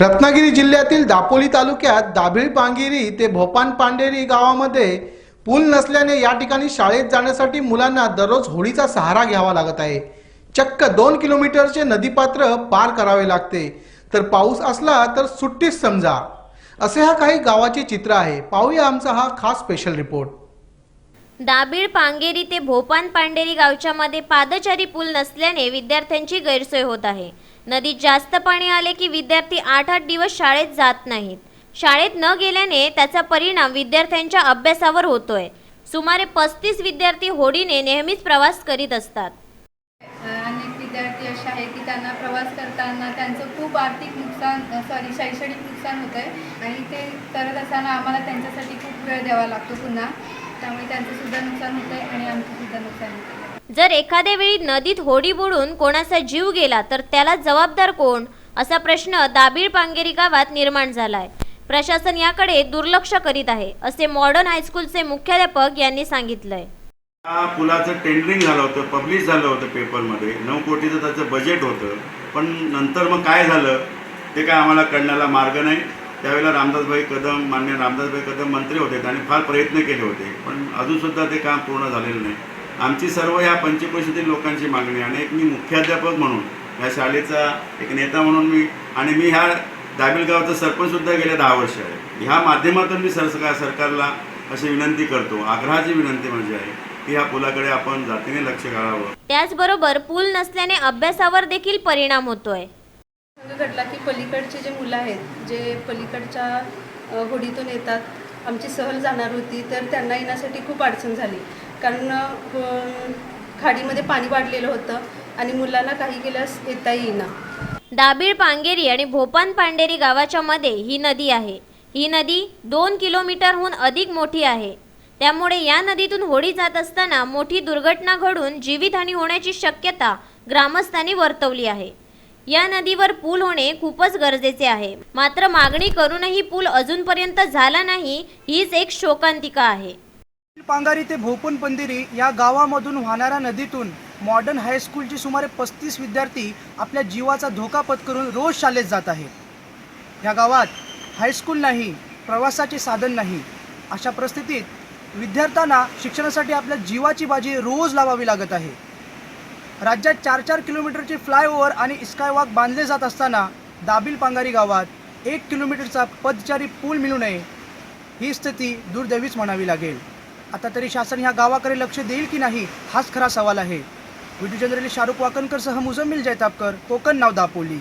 रत्नागिरी जिल्ह्यातील दापोली तालुक्यात दाभिळ पांगेरी ते भोपान पांडेरी गावामध्ये पूल नसल्याने या ठिकाणी शाळेत जाण्यासाठी मुलांना दररोज होडीचा सहारा घ्यावा लागत आहे। चक्क 2 किलोमीटरचे नदीपात्र पार करावे लागते, तर पाऊस असला तर सुट्टीच समजा। असे हा काही गावाचे चित्र आहे। पाहूया आमचा हा खास स्पेशल रिपोर्ट। दाभिळ पांगेरी ते भोपान पांडेरी गावच्या मध्ये पादचारी पूल नसल्याने विद्यार्थ्यांची गैरसोय होत आहे। नदीत जास्त पाणी आले की विद्यार्थी 8-8 दिवस शाळेत जात नाहीत। शाळेत न गेल्याने त्याचा परिणाम विद्यार्थ्यांच्या अभ्यासावर होतोय। सुमारे 35 विद्यार्थी होडीने नेहमीच प्रवास करीत असतात। अनेक विद्यार्थी असे आहेत की त्यांना प्रवास करताना त्यांचं खूप आर्थिक नुकसान शैक्षणिक नुकसान होतं आहे आणि ते करत असताना आम्हाला त्यांच्यासाठी खूप वेळ द्यावा लागतो पुन्हा, त्यामुळे त्यांचं सुद्धा नुकसान होतं आहे आणि आमचं सुद्धा नुकसान होतं आहे। जर एखाद्या वेळी नदीत होडी बुडून कोणाचा जीव गेला तर त्याला जबाबदार कोण, असा प्रश्न दाभिळ पांगेरी गावात निर्माण झालाय। प्रशासन याकडे दुर्लक्ष करीत आहे, असे मॉडर्न हायस्कूलचे मुख्याध्यापक यांनी सांगितलंय। पुलाचं टेंडरिंग झालं होतं, पब्लिश झालं होतं पेपरमध्ये, 9 कोटीचं त्याचं बजेट होतं, पण नंतर मग काय झालं ते काय आम्हाला कळण्याला मार्ग नाही। त्यावेळेला माननीय रामदासभाई कदम मंत्री होते, त्यांनी फार प्रयत्न केले होते, पण अजूनसुद्धा ते काम पूर्ण झालेलं नाही। आमची सर्व या पंचक्रोशीतील लोकांची मागणी आणि एक मी मुख्याध्यापक म्हणून या शाळेचा एक नेता म्हणून मी ह्या दाभिळ गावचा सरपंचसुद्धा गेले 10 वर्ष आहे। ह्या माध्यमातून मी सरकारला अशी विनंती करतो, आग्रहाची विनंती म्हणजे आहे की ह्या पुलाकडे आपण जातीने लक्ष घालावं। त्याचबरोबर पूल नसल्याने अभ्यासावर देखील परिणाम होतोय। घडला की पलीकडचे जे मुलं आहेत, जे पलीकडच्या होडीतून येतात, आमची सहल जाणार होती, तर त्यांना येण्यासाठी खूप अडचण झाली, कारण खाडीमध्ये पाणी वाढलेलं होतं आणि मुलांना काही केल्यास येता येईना। दाभिळ पांगेरी आणि भोपान पांडेरी गावाच्या मध्ये ही नदी आहे। ही नदी 2 किलोमीटरहून अधिक मोठी आहे, त्यामुळे या नदीतून होडी जात असताना मोठी दुर्घटना घडून जीवितहानी होण्याची शक्यता ग्रामस्थांनी वर्तवली आहे। या नदीवर पूल होणे खूपच गरजेचे आहे, मात्र मागणी करूनही पूल अजूनपर्यंत झाला नाही, हीच एक शोकांतिका आहे। पांगारी ते भोपन पंधेरी या गावामधून वाहणाऱ्या नदीतून मॉडर्न हायस्कूलचे सुमारे 35 विद्यार्थी आपल्या जीवाचा धोका पत्करून रोज शाळेत जात आहेत। या गावात हायस्कूल नाही, प्रवासाचे साधन नाही, अशा परिस्थितीत विद्यार्थ्यांना शिक्षणासाठी आपल्या जीवाची बाजी रोज लावावी लागत आहे। राज्यात 4-4 किलोमीटरचे फ्लायओव्हर आणि स्कायवॉक बांधले जात असताना दाभिळ पांगारी गावात 1 किलोमीटरचा पदचारी पूल मिळू नये, ही स्थिती दुर्दैवीच म्हणावी लागेल। आता तरी शासन ह्या गावाकडे लक्ष देईल की नाही, हाच खरा सवाल आहे। व्हिडिओ जर्नलिस्ट शाहरुख वाकणकर सह मुजम्मिल जैतापकर, कोकण नाव दापोली।